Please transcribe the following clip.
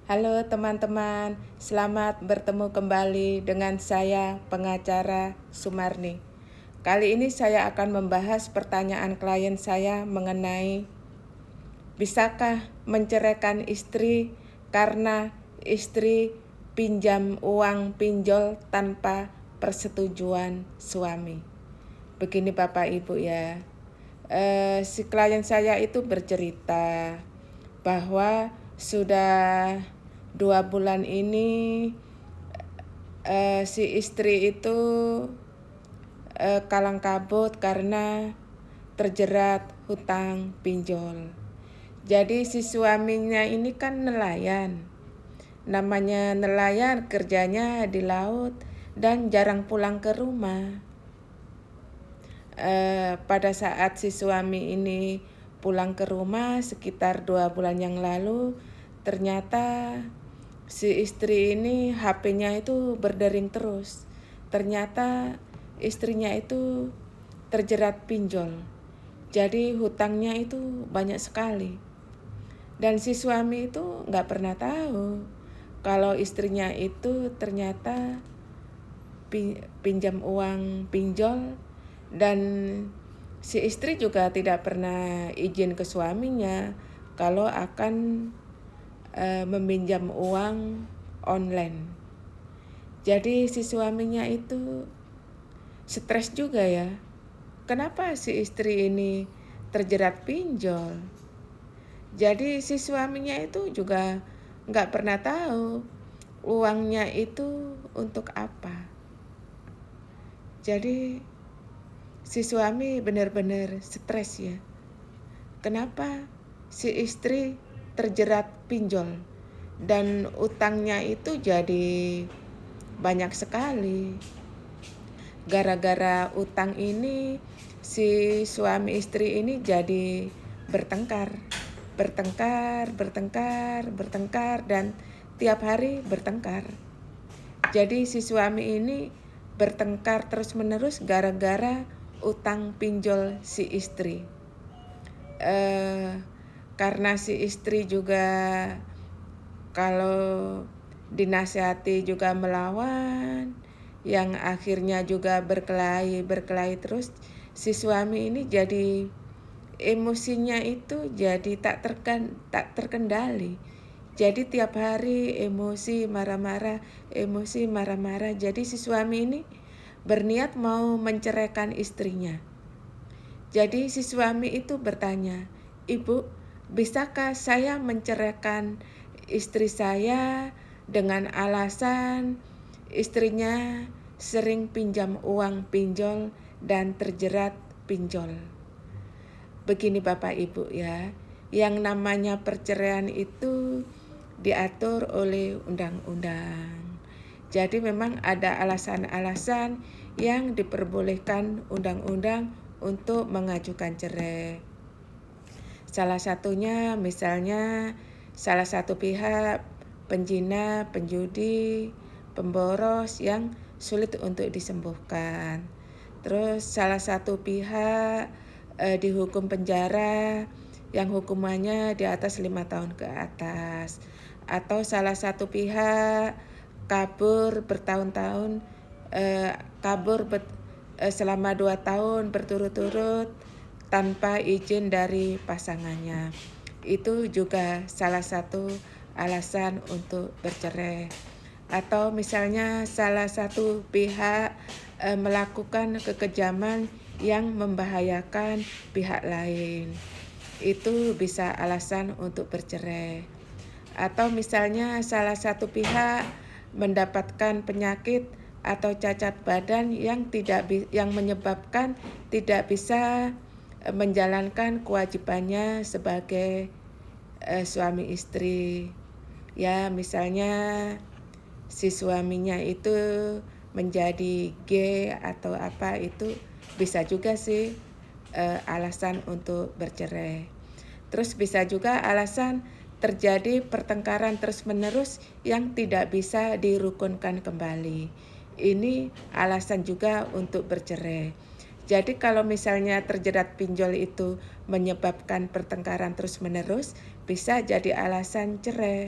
Halo teman-teman, selamat bertemu kembali dengan saya pengacara Sumarni. Kali ini saya akan membahas pertanyaan klien saya mengenai bisakah menceraikan istri karena istri pinjam uang pinjol tanpa persetujuan suami. Begini Bapak Ibu ya, si klien saya itu bercerita bahwa sudah 2 bulan ini si istri itu kalang kabut karena terjerat hutang pinjol. Jadi si suaminya ini kan nelayan. Namanya nelayan kerjanya di laut dan jarang pulang ke rumah. Pada saat si suami ini pulang ke rumah sekitar 2 bulan yang lalu, ternyata si istri ini HP-nya itu berdering terus. Ternyata istrinya itu terjerat pinjol. Jadi hutangnya itu banyak sekali. Dan si suami itu nggak pernah tahu kalau istrinya itu ternyata pinjam uang pinjol, dan si istri juga tidak pernah izin ke suaminya kalau akan meminjam uang online. Jadi si suaminya itu stres juga ya. Kenapa si istri ini terjerat pinjol? Jadi si suaminya itu juga nggak pernah tahu uangnya itu untuk apa. Jadi si suami benar-benar stres ya. Kenapa si istri terjerat pinjol dan utangnya itu jadi banyak sekali. Gara-gara utang ini si suami istri ini jadi bertengkar dan tiap hari bertengkar. Jadi si suami ini bertengkar terus-menerus gara-gara utang pinjol si istri. Karena si istri juga kalau dinasihati juga melawan, yang akhirnya juga berkelahi terus, si suami ini jadi emosinya itu jadi tak terkendali. Jadi tiap hari emosi marah-marah. Jadi si suami ini berniat mau menceraikan istrinya. Jadi si suami itu bertanya, "Ibu, bisakah saya menceraikan istri saya dengan alasan istrinya sering pinjam uang pinjol dan terjerat pinjol?" Begini Bapak Ibu ya, yang namanya perceraian itu diatur oleh undang-undang. Jadi memang ada alasan-alasan yang diperbolehkan undang-undang untuk mengajukan cerai. Salah satunya misalnya salah satu pihak penjina, penjudi, pemboros yang sulit untuk disembuhkan. Terus salah satu pihak dihukum penjara yang hukumannya di atas 5 tahun ke atas. Atau salah satu pihak kabur bertahun-tahun, selama 2 tahun berturut-turut tanpa izin dari pasangannya. Itu juga salah satu alasan untuk bercerai. Atau misalnya salah satu pihak melakukan kekejaman yang membahayakan pihak lain. Itu bisa alasan untuk bercerai. Atau misalnya salah satu pihak mendapatkan penyakit atau cacat badan yang menyebabkan tidak bisa menjalankan kewajibannya sebagai suami istri. Ya, misalnya si suaminya itu menjadi gay atau apa, itu bisa juga sih alasan untuk bercerai. Terus bisa juga alasan terjadi pertengkaran terus-menerus yang tidak bisa dirukunkan kembali. Ini alasan juga untuk bercerai. Jadi kalau misalnya terjerat pinjol itu menyebabkan pertengkaran terus-menerus, bisa jadi alasan cerai.